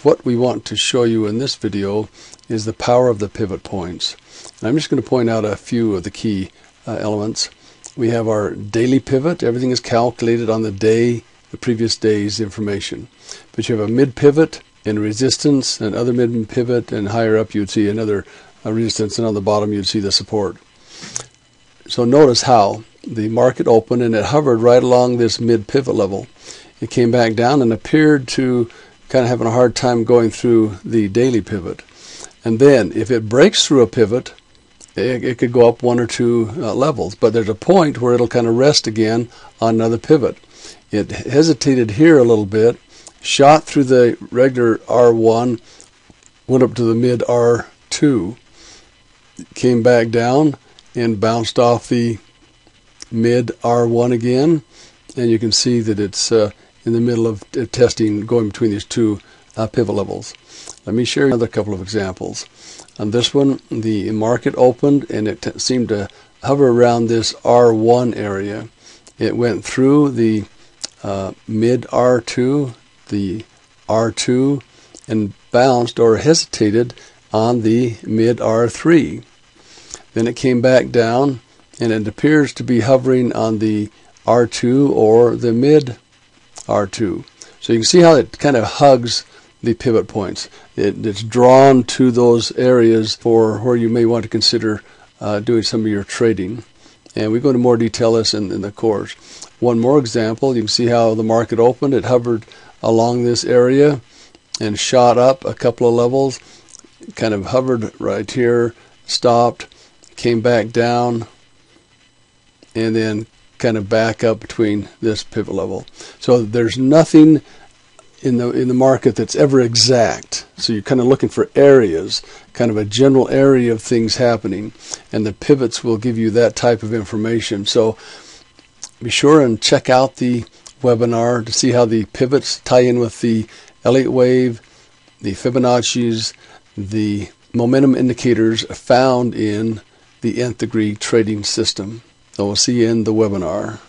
what we want to show you in this video is the power of the pivot points. And I'm just going to point out a few of the key elements. We have our daily pivot. Everything is calculated on the day, the previous day's information. But you have a mid pivot and resistance, and other mid pivot, and higher up you'd see another resistance, and on the bottom you'd see the support. So notice how the market opened and it hovered right along this mid pivot level. It came back down and appeared to kind of having a hard time going through the daily pivot. And then if it breaks through a pivot, it could go up one or two levels, but there's a point where it'll kind of rest again on another pivot. It hesitated here a little bit, shot through the regular R1, went up to the mid R2, came back down and bounced off the mid R1 again, and you can see that it's in the middle of testing, going between these two pivot levels. Let me share another couple of examples. On this one, the market opened and it seemed to hover around this R1 area. It went through the mid R2, the R2, and bounced or hesitated on the mid R3. Then it came back down and it appears to be hovering on the R2 or the mid R2. So you can see how it kind of hugs the pivot points. It's drawn to those areas for where you may want to consider doing some of your trading. And we go into more detail this in the course. One more example, you can see how the market opened. It hovered along this area and shot up a couple of levels, kind of hovered right here, stopped, came back down, and then kind of back up between this pivot level. So there's nothing in the market that's ever exact. So you're kind of looking for areas, kind of a general area of things happening, and the pivots will give you that type of information. So be sure and check out the webinar to see how the pivots tie in with the Elliott wave, the Fibonacci's, the momentum indicators found in the nth degree trading system. So we'll see you in the webinar.